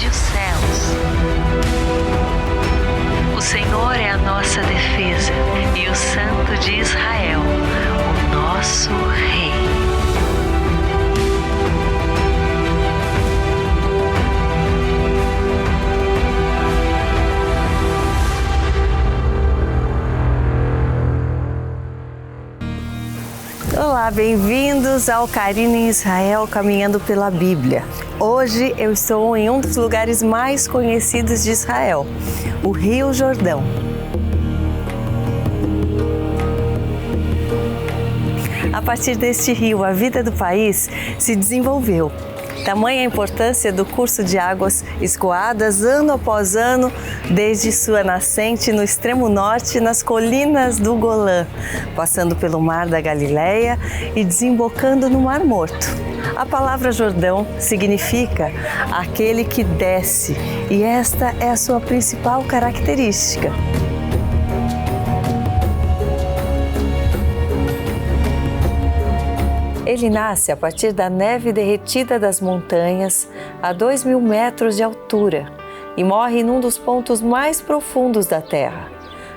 desde os céus. O Senhor é a nossa defesa e o Santo de Israel, o nosso Rei. Olá, bem-vindos ao Karina em Israel, caminhando pela Bíblia. Hoje eu estou em um dos lugares mais conhecidos de Israel, o Rio Jordão. A partir deste rio, a vida do país se desenvolveu. Tamanha a importância do curso de águas escoadas ano após ano, desde sua nascente no extremo norte, nas colinas do Golã, passando pelo Mar da Galileia e desembocando no Mar Morto. A palavra Jordão significa aquele que desce, e esta é a sua principal característica. Ele nasce a partir da neve derretida das montanhas a 2.000 metros de altura e morre num dos pontos mais profundos da Terra,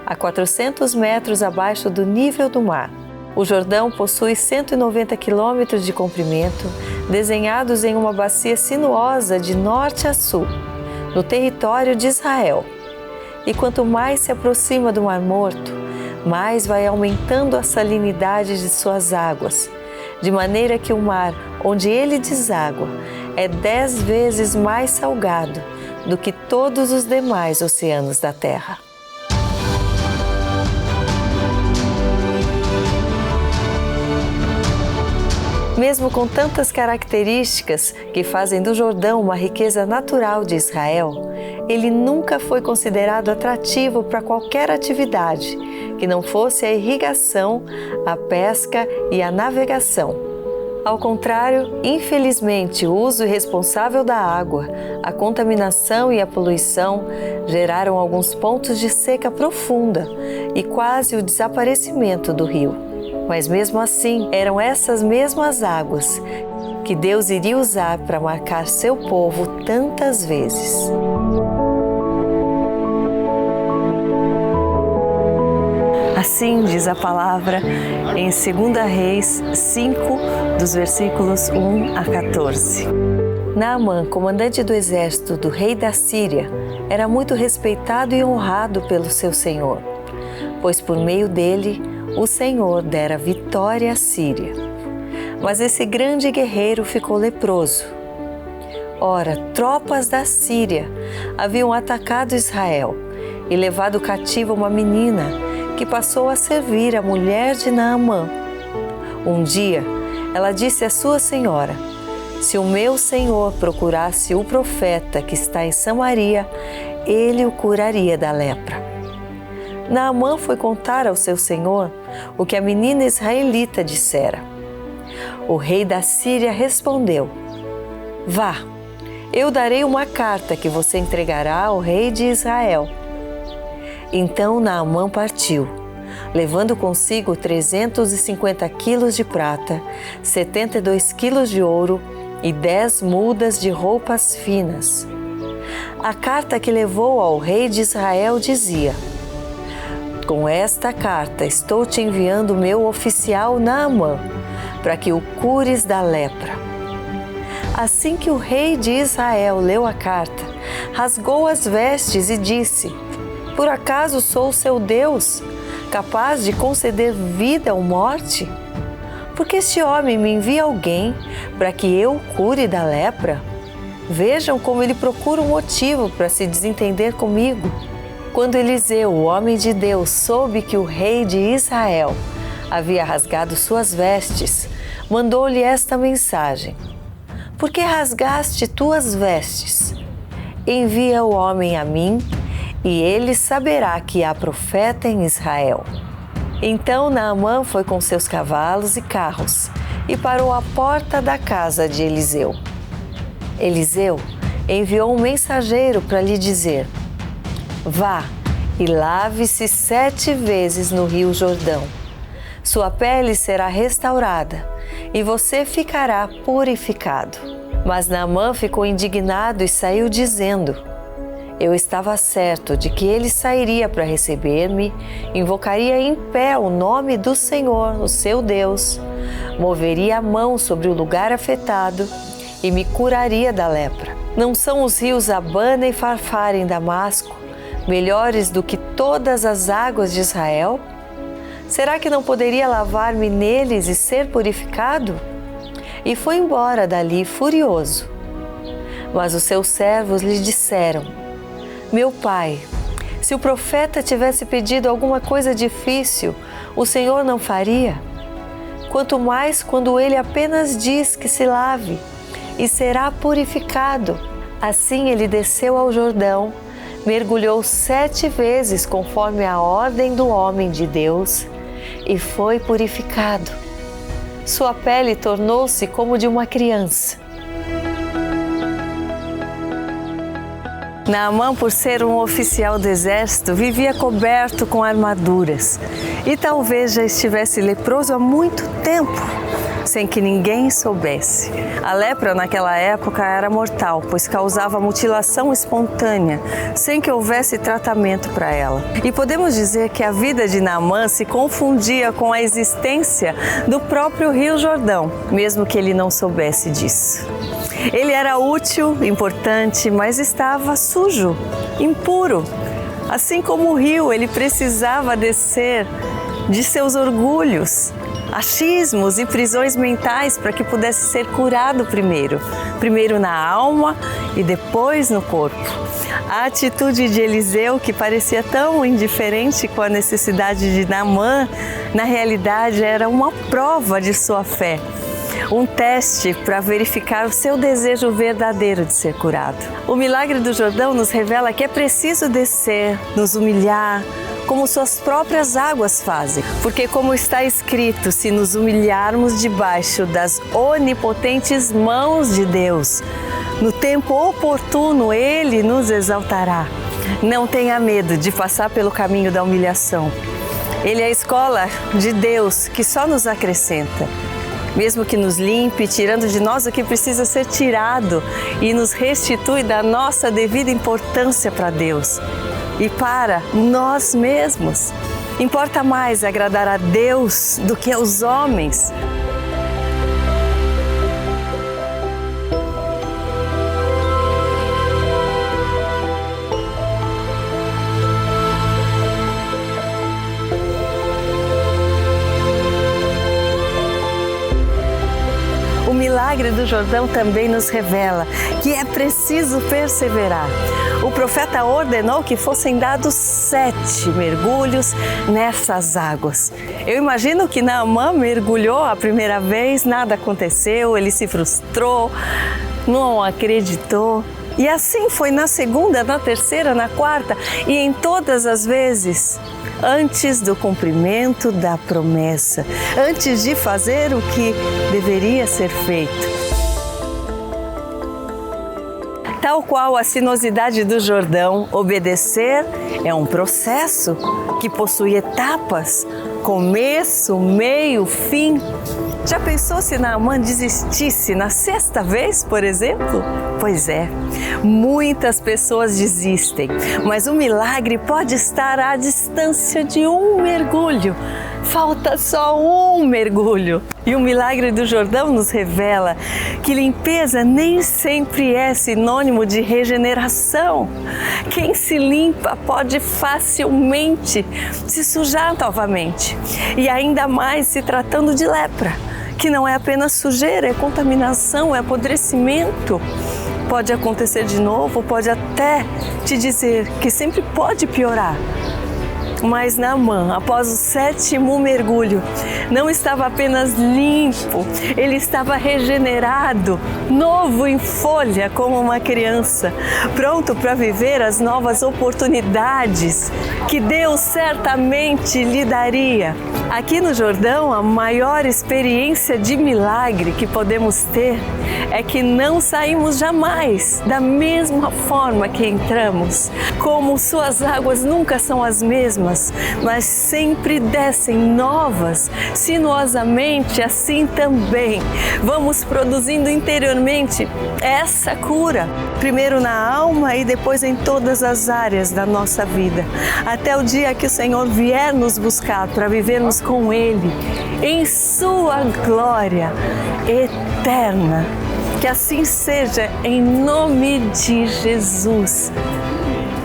a 400 metros abaixo do nível do mar. O Jordão possui 190 quilômetros de comprimento, desenhados em uma bacia sinuosa de norte a sul, no território de Israel. E quanto mais se aproxima do Mar Morto, mais vai aumentando a salinidade de suas águas, de maneira que o mar onde ele deságua é 10 vezes mais salgado do que todos os demais oceanos da Terra. Mesmo com tantas características que fazem do Jordão uma riqueza natural de Israel, ele nunca foi considerado atrativo para qualquer atividade que não fosse a irrigação, a pesca e a navegação. Ao contrário, infelizmente, o uso irresponsável da água, a contaminação e a poluição geraram alguns pontos de seca profunda e quase o desaparecimento do rio. Mas mesmo assim, eram essas mesmas águas que Deus iria usar para marcar seu povo tantas vezes. Assim diz a palavra em 2 Reis 5, dos versículos 1 a 14. Naamã, comandante do exército do rei da Síria, era muito respeitado e honrado pelo seu senhor, pois por meio dele o Senhor dera vitória à Síria. Mas esse grande guerreiro ficou leproso. Ora, tropas da Síria haviam atacado Israel e levado cativa uma menina que passou a servir a mulher de Naamã. Um dia, ela disse à sua senhora: se o meu senhor procurasse o profeta que está em Samaria, ele o curaria da lepra. Naamã foi contar ao seu senhor o que a menina israelita dissera. O rei da Síria respondeu: vá, eu darei uma carta que você entregará ao rei de Israel. Então Naamã partiu, levando consigo 350 quilos de prata, 72 quilos de ouro e 10 mudas de roupas finas. A carta que levou ao rei de Israel dizia: com esta carta estou te enviando o meu oficial Naamã, para que o cures da lepra. Assim que o rei de Israel leu a carta, rasgou as vestes e disse: por acaso sou o seu Deus, capaz de conceder vida ou morte? Porque este homem me envia alguém para que eu o cure da lepra? Vejam como ele procura um motivo para se desentender comigo. Quando Eliseu, o homem de Deus, soube que o rei de Israel havia rasgado suas vestes, mandou-lhe esta mensagem: por que rasgaste tuas vestes? Envia o homem a mim, e ele saberá que há profeta em Israel. Então Naamã foi com seus cavalos e carros e parou à porta da casa de Eliseu. Eliseu enviou um mensageiro para lhe dizer: vá e lave-se 7 vezes no Rio Jordão. Sua pele será restaurada e você ficará purificado. Mas Naamã ficou indignado e saiu dizendo: eu estava certo de que ele sairia para receber-me, invocaria em pé o nome do Senhor, o seu Deus, moveria a mão sobre o lugar afetado e me curaria da lepra. Não são os rios Abana e Farfar em Damasco melhores do que todas as águas de Israel? Será que não poderia lavar-me neles e ser purificado? E foi embora dali furioso. Mas os seus servos lhe disseram: meu pai, se o profeta tivesse pedido alguma coisa difícil, o Senhor não faria? Quanto mais quando ele apenas diz que se lave e será purificado. Assim ele desceu ao Jordão, mergulhou 7 vezes conforme a ordem do homem de Deus e foi purificado. Sua pele tornou-se como de uma criança. Naamã, por ser um oficial do exército, vivia coberto com armaduras e talvez já estivesse leproso há muito tempo, sem que ninguém soubesse. A lepra naquela época era mortal, pois causava mutilação espontânea, sem que houvesse tratamento para ela. E podemos dizer que a vida de Naamã se confundia com a existência do próprio Rio Jordão, mesmo que ele não soubesse disso. Ele era útil, importante, mas estava sujo, impuro. Assim como o rio, ele precisava descer de seus orgulhos, achismos e prisões mentais para que pudesse ser curado primeiro na alma e depois no corpo. A atitude de Eliseu, que parecia tão indiferente com a necessidade de Naamã, na realidade era uma prova de sua fé. Um teste para verificar o seu desejo verdadeiro de ser curado. O milagre do Jordão nos revela que é preciso descer, nos humilhar, como suas próprias águas fazem. Porque, como está escrito, se nos humilharmos debaixo das onipotentes mãos de Deus, no tempo oportuno Ele nos exaltará. Não tenha medo de passar pelo caminho da humilhação. Ele é a escola de Deus que só nos acrescenta. Mesmo que nos limpe, tirando de nós o que precisa ser tirado e nos restitui da nossa devida importância para Deus e para nós mesmos. Importa mais agradar a Deus do que aos homens. O milagre do Jordão também nos revela que é preciso perseverar. O profeta ordenou que fossem dados 7 mergulhos nessas águas. Eu imagino que Naamã mergulhou a primeira vez, nada aconteceu, ele se frustrou, não acreditou. E assim foi na segunda, na terceira, na quarta e em todas as vezes. Antes do cumprimento da promessa, antes de fazer o que deveria ser feito. Tal qual a sinuosidade do Jordão, obedecer é um processo que possui etapas, começo, meio, fim. Já pensou se Naamã desistisse na 6ª vez, por exemplo? Pois é, muitas pessoas desistem, mas o milagre pode estar à distância de um mergulho. Falta só um mergulho. E o milagre do Jordão nos revela que limpeza nem sempre é sinônimo de regeneração. Quem se limpa pode facilmente se sujar novamente. E ainda mais se tratando de lepra, que não é apenas sujeira, é contaminação, é apodrecimento. Pode acontecer de novo, pode até te dizer que sempre pode piorar. Mas Naamã, após o 7º mergulho, não estava apenas limpo, ele estava regenerado, novo em folha como uma criança, pronto para viver as novas oportunidades que Deus certamente lhe daria. Aqui no Jordão, a maior experiência de milagre que podemos ter é que não saímos jamais da mesma forma que entramos. Como suas águas nunca são as mesmas, mas sempre descem novas, sinuosamente, assim também vamos produzindo interiormente essa cura, primeiro na alma e depois em todas as áreas da nossa vida, até o dia que o Senhor vier nos buscar para vivermos com Ele em sua glória eterna. Que assim seja, em nome de Jesus.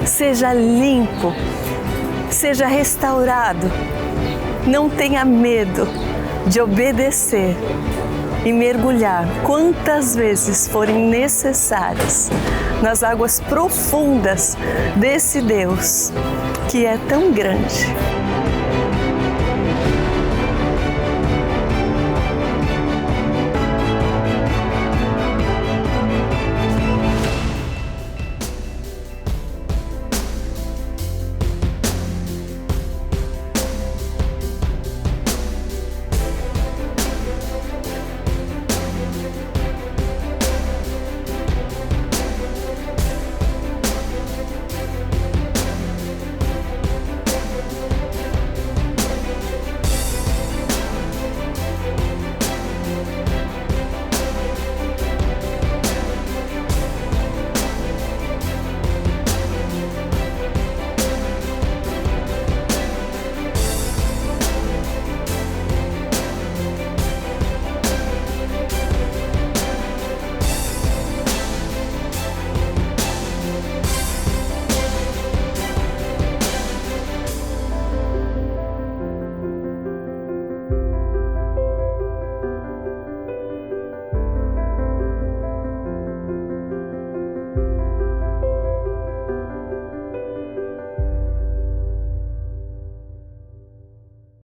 Seja limpo, seja restaurado. Não tenha medo de obedecer e mergulhar quantas vezes forem necessárias nas águas profundas desse Deus que é tão grande.